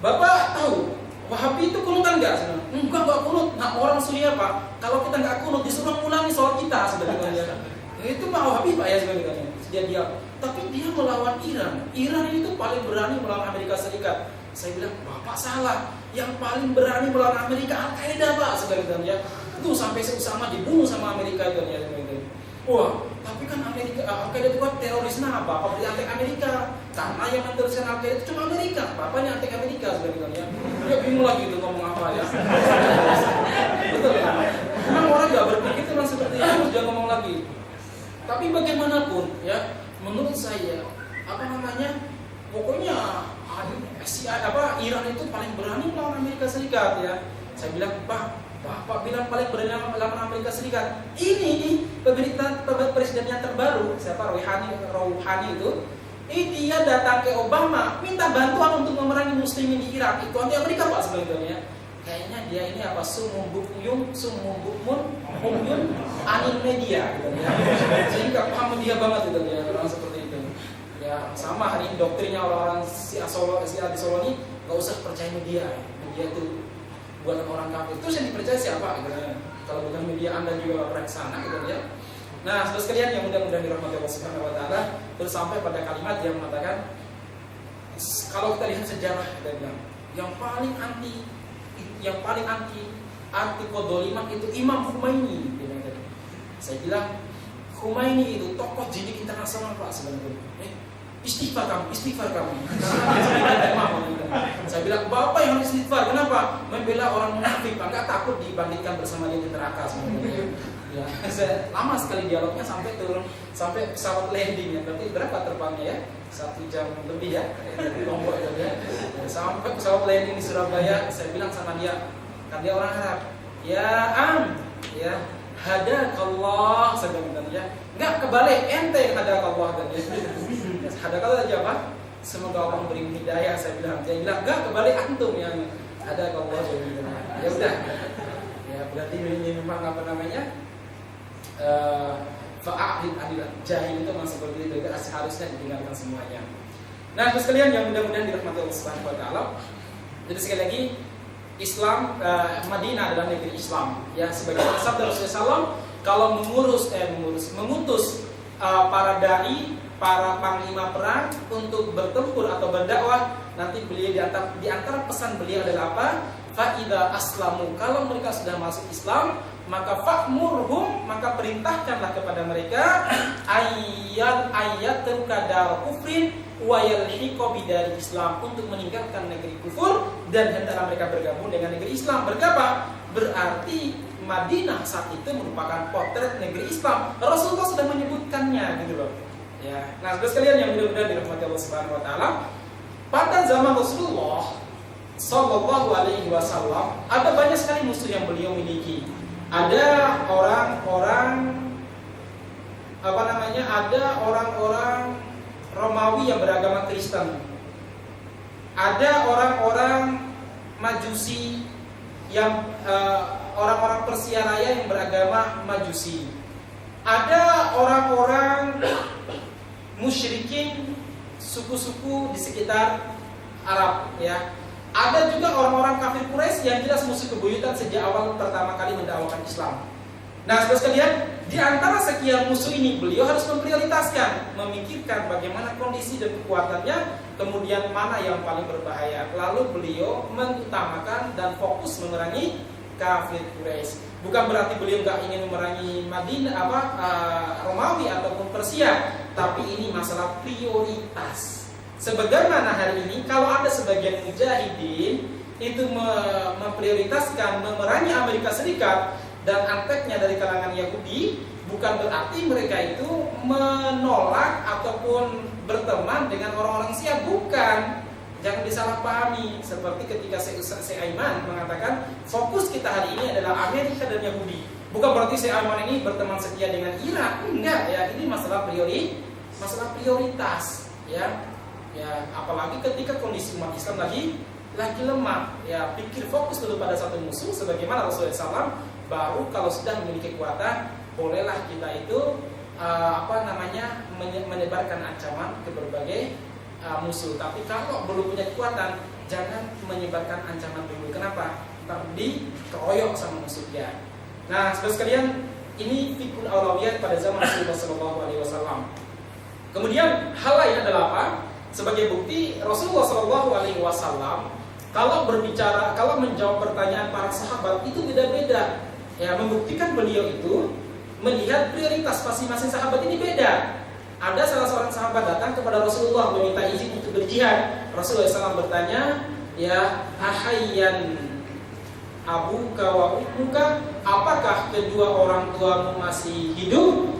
Bapak tahu Wahabi itu kunutan nggak? Enggak kunut. Nah orang Suriah Pak, kalau kita nggak kunut disuruh ngulangi sholat kita sebenarnya. Itu Pak Wahabi Pak ya sebenarnya. Dia tapi dia melawan Iran. Iran itu paling berani melawan Amerika Serikat. Saya bilang Bapak salah. Yang paling berani melawan Amerika Al-Qaeda Pak sebenarnya. Itu sampai Usama dibunuh sama Amerika itu ya. Wah, tapi kan Al-Qaeda itu kan teroris apa? Apa antek Amerika? Karena yang meneruskan Al-Qaeda itu cuma Amerika. Bapaknya antek Amerika sebenarnya. Dia bingung lagi itu ngomong apa ya. Betul ya? Memang orang nggak berpikir memang seperti itu, jangan ngomong lagi. Tapi bagaimanapun ya, menurut saya pokoknya Iran itu paling berani melawan Amerika Serikat ya. Saya bilang Bapak bilang paling berani melawan Amerika Serikat. Ini presiden yang terbaru siapa Rouhani itu. Dia datang ke Obama minta bantuan untuk memerangi muslimin di Irak. Itu anti Amerika Pak sebenarnya. Kayaknya dia ini sumum bukmun anin media gitu ya. Saya nggak paham dia banget gitu ya orang seperti itu. Ya sama hari ini doktrinnya orang-orang Syiah di Solo ini nggak usah percaya media. Media itu buatan orang kafir. Terus yang dipercaya siapa gitu ya. Kalau bukan media Anda juga pernah kesana gitu ya. Nah, saudara sekalian yang mudah-mudahan dirahmati Allah Subhanahu wa taala, terus sampai pada kalimat yang mengatakan kalau kita lihat sejarah dia bilang yang paling anti kodoliman itu Imam Khomeini. Saya bilang Khomeini itu tokoh jinik internasional Pak sebenarnya. Istighfar kamu. Saya bilang Bapak yang harus istighfar. Kenapa? Membela orang munafik Pak, nggak takut dibandingkan bersama dia di neraka sebenarnya. Ya, saya lama sekali dialognya sampai pesawat landing ya. Berarti berapa terbangnya ya? 1 jam lebih ya. Lombok itu ya. Sampai pesawat landing di Surabaya, saya bilang sama dia, kan dia orang Arab. Ya ya, hadakallah sebenarnya. Enggak kebalik, ente yang hadakallah dan dia. Hadakallah aja Pak. Semoga Allah memberi hidayah saya bilang. Dia bilang enggak kebalik antum yang hadakallah sebenarnya. Ya udah. Ya berarti ini memang fa'adil adilah jahil itu memang seperti itu, harusnya ditinggalkan semuanya. Nah, terus kalian yang mudah-mudahan dirahmati Allah Subhanahu wa taala. Jadi sekali lagi Islam Madinah adalah negeri Islam. Ya, sebagaimana sabda Rasulullah SAW, kalau mengutus para dai, para panglima perang untuk bertempur atau berdakwah, nanti beliau di antara pesan beliau adalah apa? Fa'idha aslamu, kalau mereka sudah masuk Islam, maka fa'murhum, maka perintahkanlah kepada mereka ayat terkadar kufrin wa yalhiqa bidari Islam, untuk meninggalkan negeri kufur dan hendaklah mereka bergabung dengan negeri Islam. Berapa? Berarti Madinah saat itu merupakan potret negeri Islam. Rasulullah sudah menyebutkannya gitu loh. Ya. Nah, saudara sekalian yang mudah-mudahan dirahmati Allah Subhanahu wa taala, pada zaman Rasulullah Sallallahu Alaihi Wasallam ada banyak sekali musuh yang beliau miliki. Ada orang-orang Romawi yang beragama Kristen. Ada orang-orang Majusi yang orang-orang Persia Raya yang beragama Majusi. Ada orang-orang musyrikin suku-suku di sekitar Arab ya. Ada juga orang-orang kafir Quraisy yang jelas musuh kebuyutan sejak awal pertama kali mendakwakan Islam. Nah, saudara sekalian, di antara sekian musuh ini beliau harus memprioritaskan, memikirkan bagaimana kondisi dan kekuatannya, kemudian mana yang paling berbahaya. Lalu beliau mengutamakan dan fokus memerangi kafir Quraisy. Bukan berarti beliau nggak ingin memerangi Romawi ataupun Persia, tapi ini masalah prioritas. Sebagaimana hari ini kalau ada sebagian mujahidin itu memprioritaskan memerangi Amerika Serikat dan anteknya dari kalangan Yahudi, bukan berarti mereka itu menolak ataupun berteman dengan orang-orang Syiah, bukan. Jangan disalahpahami. Seperti ketika Syekh Aiman mengatakan fokus kita hari ini adalah Amerika dan Yahudi. Bukan berarti Syekh Aiman ini berteman setia dengan Irak, enggak ya. Ini masalah prioritas ya. Ya, apalagi ketika kondisi umat Islam lagi lemah. Ya, pikir fokus dulu pada satu musuh sebagaimana Rasulullah SAW. Baru kalau sudah memiliki kekuatan, bolehlah kita itu menyebarkan ancaman ke berbagai musuh. Tapi kalau belum punya kekuatan, jangan menyebarkan ancaman dulu. Kenapa? Ntar dikeroyok sama musuhnya. Nah, saudara sekalian, ini fikul aulawiyat pada zaman Rasulullah SAW. Kemudian hal lain adalah apa? Sebagai bukti Rasulullah SAW kalau menjawab pertanyaan para sahabat itu beda-beda. Ya, membuktikan beliau itu melihat prioritas masing-masing sahabat ini beda. Ada salah seorang sahabat datang kepada Rasulullah meminta izin untuk berjihad. Rasulullah SAW bertanya, ya ahayyan abuka wa ummuka, apakah kedua orang tuamu masih hidup?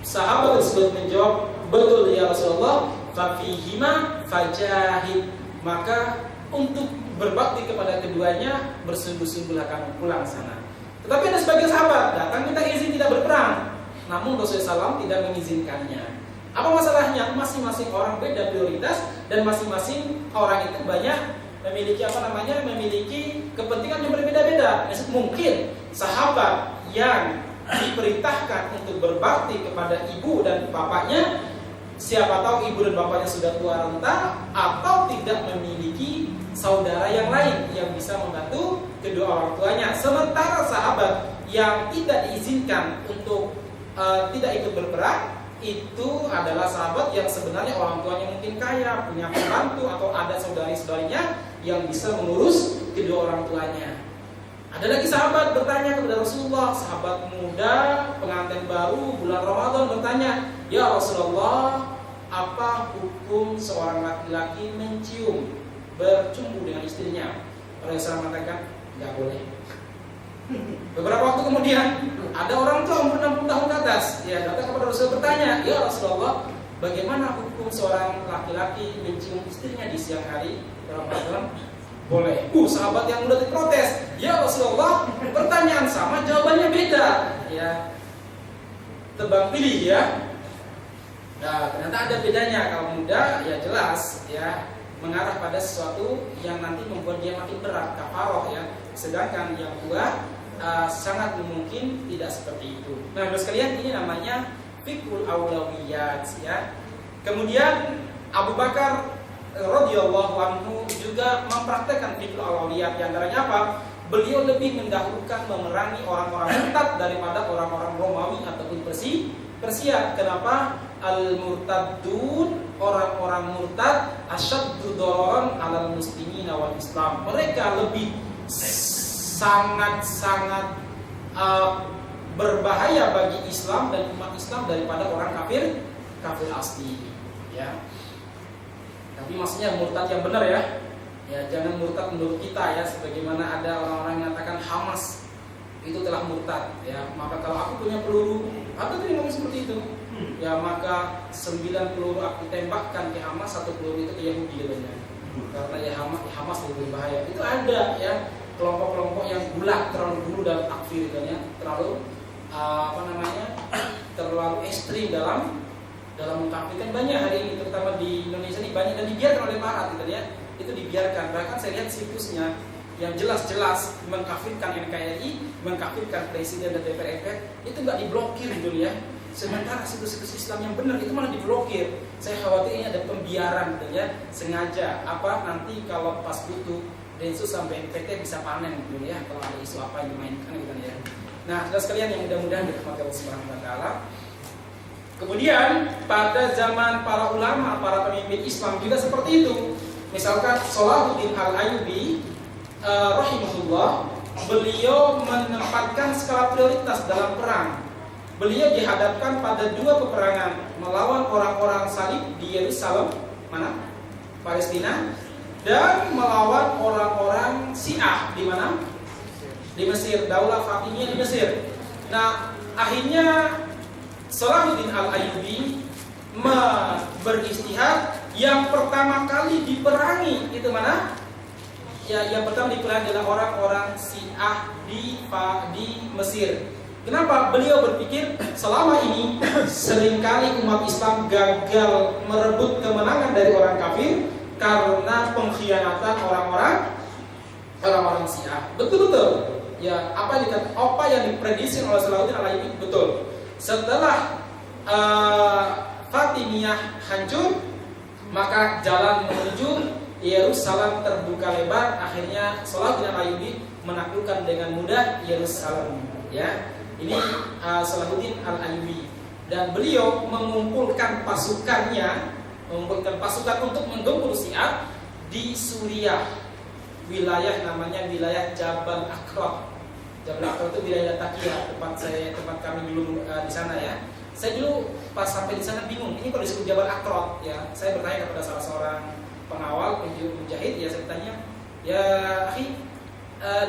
Sahabat tersebut menjawab, betul ya Rasulullah. Fafihima fajahid, maka untuk berbakti kepada keduanya bersungguh-sungguhlah kamu pulang sana. Tetapi ada sebagian sahabat datang minta izin tidak berperang, namun Rasulullah SAW tidak mengizinkannya. Apa masalahnya? Masing-masing orang beda prioritas dan masing-masing orang itu banyak memiliki kepentingan yang berbeda-beda. Mungkin sahabat yang diperintahkan untuk berbakti kepada ibu dan bapaknya, siapa tahu ibu dan bapaknya sudah tua renta atau tidak memiliki saudara yang lain yang bisa membantu kedua orang tuanya. Sementara sahabat yang tidak diizinkan untuk tidak ikut berperang, itu adalah sahabat yang sebenarnya orang tuanya mungkin kaya, punya pembantu atau ada saudari-saudarinya yang bisa mengurus kedua orang tuanya. Ada lagi sahabat bertanya kepada Rasulullah, sahabat muda, pengantin baru, bulan Ramadan bertanya, ya Rasulullah, apa hukum seorang laki-laki mencium, bercumbu dengan istrinya? Rasulullah mengatakan, nggak boleh. Beberapa waktu kemudian, ada orang tua umur 60 tahun ke atas, ya datang kepada Rasulullah bertanya, ya Rasulullah, bagaimana hukum seorang laki-laki mencium istrinya di siang hari dalam Ramadan? Boleh. Sahabat yang muda diprotes, ya Rasulullah, pertanyaan sama, jawabannya beda. Ya, tebang pilih ya. Nah, ternyata ada bedanya. Kalau muda, ya jelas, ya mengarah pada sesuatu yang nanti membuat dia makin berat, kafaroh ya. Sedangkan yang tua sangat mungkin tidak seperti itu. Nah, terus sekalian, ini namanya fikul aulawiyat ya. Kemudian Abu Bakar radhiyallahu anhu juga mempraktekkan fikul aulawiyat. Di antaranya apa? Beliau lebih mendahulukan memerangi orang-orang murtad daripada orang-orang Romawi ataupun Persia. Kenapa? Al-murtadun, orang-orang murtad, asyaddu dararan 'alal muslimina wal Islam. Mereka lebih sangat berbahaya bagi Islam dan umat Islam daripada orang kafir asli ya. Tapi maksudnya murtad yang benar ya. Ya, jangan murtad menurut kita ya, sebagaimana ada orang-orang yang mengatakan Hamas itu telah murtad ya. Maka kalau aku punya peluru, atau dia ngomong seperti itu, ya maka 9 peluru aku tembakkan ke Hamas, 1 peluru itu ke Yahudi katanya. Karena ya Hamas lebih berbahaya. Itu ada ya kelompok-kelompok yang terlalu dulu dalam takfir katanya, terlalu terlalu ekstrim dalam mengkafirkan. Banyak hari ini, terutama di Indonesia ini banyak, dan dibiarkan oleh Barat gitu ya. Itu dibiarkan. Bahkan saya lihat situsnya yang jelas-jelas mengkafirkan NKRI, mengkafirkan presiden dan DPR RI, itu nggak diblokir gitu ya. Sementara situs-situs Islam yang benar itu malah diblokir. Saya khawatir ini ada pembiaran gitu ya, sengaja nanti kalau pas butuh Densus sampai NPT bisa panen gitu ya, kalau ada isu apa yang dimainkan gitu ya. Nah, saudara sekalian yang mudah-mudahan dirahmati Allah Subhanahu wa taala. Kemudian pada zaman para ulama, para pemimpin Islam juga seperti itu. Misalkan Salahuddin Al-Ayyubi rahimahullah, beliau menempatkan skala prioritas dalam perang. Beliau dihadapkan pada 2 peperangan, melawan orang-orang salib di Yerusalem, Palestina, dan melawan orang-orang Syiah di mana? Di Mesir, Daulah Fatimiyah di Mesir. Nah, akhirnya Salahuddin Al-Ayyubi beristihad, yang pertama kali diperangi itu mana? Ya, yang pertama diperangi adalah orang-orang Syiah di Mesir. Kenapa? Beliau berpikir selama ini seringkali umat Islam gagal merebut kemenangan dari orang kafir karena pengkhianatan orang-orang Syiah. Betul-betul. Ya, apa yang diprediksi oleh Salahuddin Al-Ayyubi betul. Setelah Fatimiyah hancur, maka jalan menuju Yerusalem terbuka lebar. Akhirnya Salahuddin Al-Ayyubi menaklukkan dengan mudah Yerusalem. Ya, ini Salahuddin Al-Ayyubi, dan beliau mengumpulkan pasukan untuk menggempur Syiah di Suriah, wilayah namanya wilayah Jabal Akrot. Jabal Akrot itu wilayah Latakia, tempat kami dulu di sana ya. Saya dulu pas sampai di sana bingung, ini kok disebut Jabal Akrot ya. Saya bertanya kepada salah seorang pengawal mujahid ya, saya bertanya, ya akhi,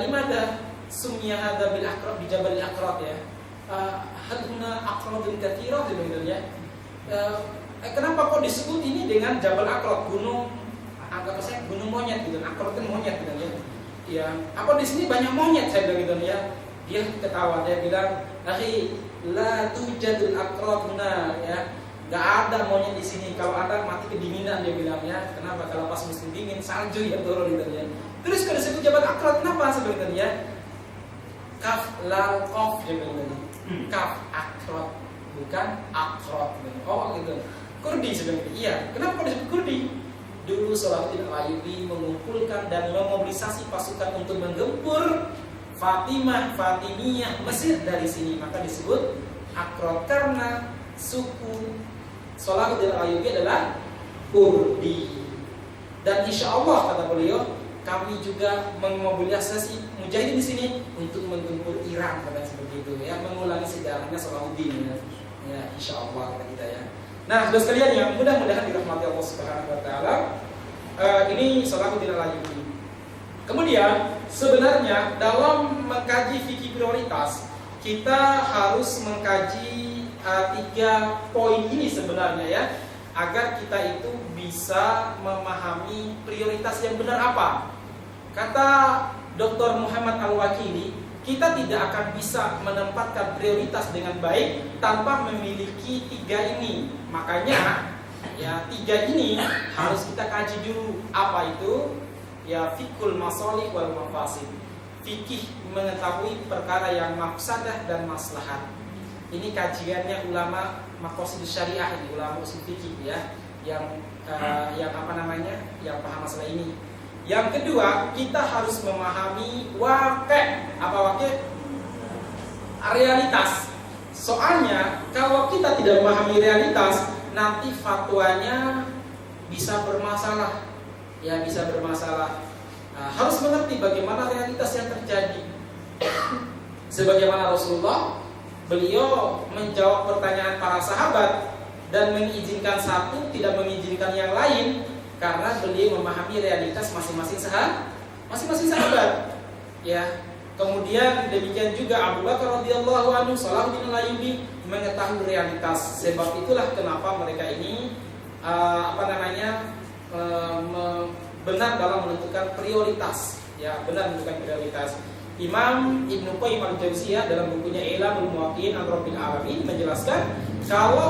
limada sumya hadza bil Akrot, di Jabal Akrot ya. Haduna Akrotun katsirah sebenarnya. Kenapa kok disebut ini dengan Jabal Akrot, gunung gunung monyet gitu. Akrot kan monyet gitu ya. Ya, apa di sini banyak monyet, saya bilang gitu ya. Dia ketawa, dia bilang, akhi, la tujadul akrotuna ya, nggak ada monyet di sini. Kalau ada mati kedinginan, dia bilang ya. Kenapa? Kalau pas musim dingin salju yang turun gitu ya. Terus kalau disebut Jabal Akrot, kenapa sebenarnya? Kaf lal qaf dia bilang. Kaf akrot, bukan akrot. Oh gitu. Kurdi sebenarnya. Iya. Kenapa disebut Kurdi? Dulu Salahuddin Al-Ayyubi mengumpulkan dan memobilisasi pasukan untuk menggempur Fatimiyah Mesir dari sini, maka disebut Akrot karena suku Salahuddin Al-Ayyubi adalah Kurdi. Dan insya Allah kata beliau, kami juga memobilisasi mujahidin di sini untuk menggempur Iran, kata seperti itu ya, mengulangi sejarahnya Salahuddin ya, insya Allah kata kita ya. Nah, saudara sekalian yang mudah-mudahan dirahmati Allah Subhanahu wa taala, ini Salahuddin Al-Ayyubi. Kemudian sebenarnya dalam mengkaji fikih prioritas, kita harus mengkaji 3 poin ini sebenarnya ya, agar kita itu bisa memahami prioritas yang benar apa. Kata Dr. Muhammad Al-Wakili, kita tidak akan bisa menempatkan prioritas dengan baik tanpa memiliki 3 ini. Makanya ya 3 ini harus kita kaji dulu. Apa itu? Ya fiqhul masalih wal mafasid. Fikih mengetahui perkara yang mafsadah dan maslahat. Ini kajiannya ulama maqasidus syariah, ini ulama usul fikih ya, yang yang paham masalah ini. Yang kedua, kita harus memahami waqi'. Apa waqi'? Realitas. Soalnya kalau kita tidak memahami realitas, nanti fatwanya bisa bermasalah. Ya, bisa bermasalah. Harus mengerti bagaimana realitas yang terjadi. Sebagaimana Rasulullah, beliau menjawab pertanyaan para sahabat dan mengizinkan satu, tidak mengizinkan yang lain, karena beliau memahami realitas masing-masing sahabat. Ya. Kemudian demikian juga Abu Bakar radhiyallahu anhu, Salahuddin Al-Ayyubi mengetahui realitas. Sebab itulah kenapa mereka ini benar dalam menentukan prioritas. Ya, benar menentukan prioritas. Imam Ibnu Qayyim Al-Jauziyah dalam bukunya Ilamul Muwaqqi'in an Rabbil Alamin menjelaskan kalau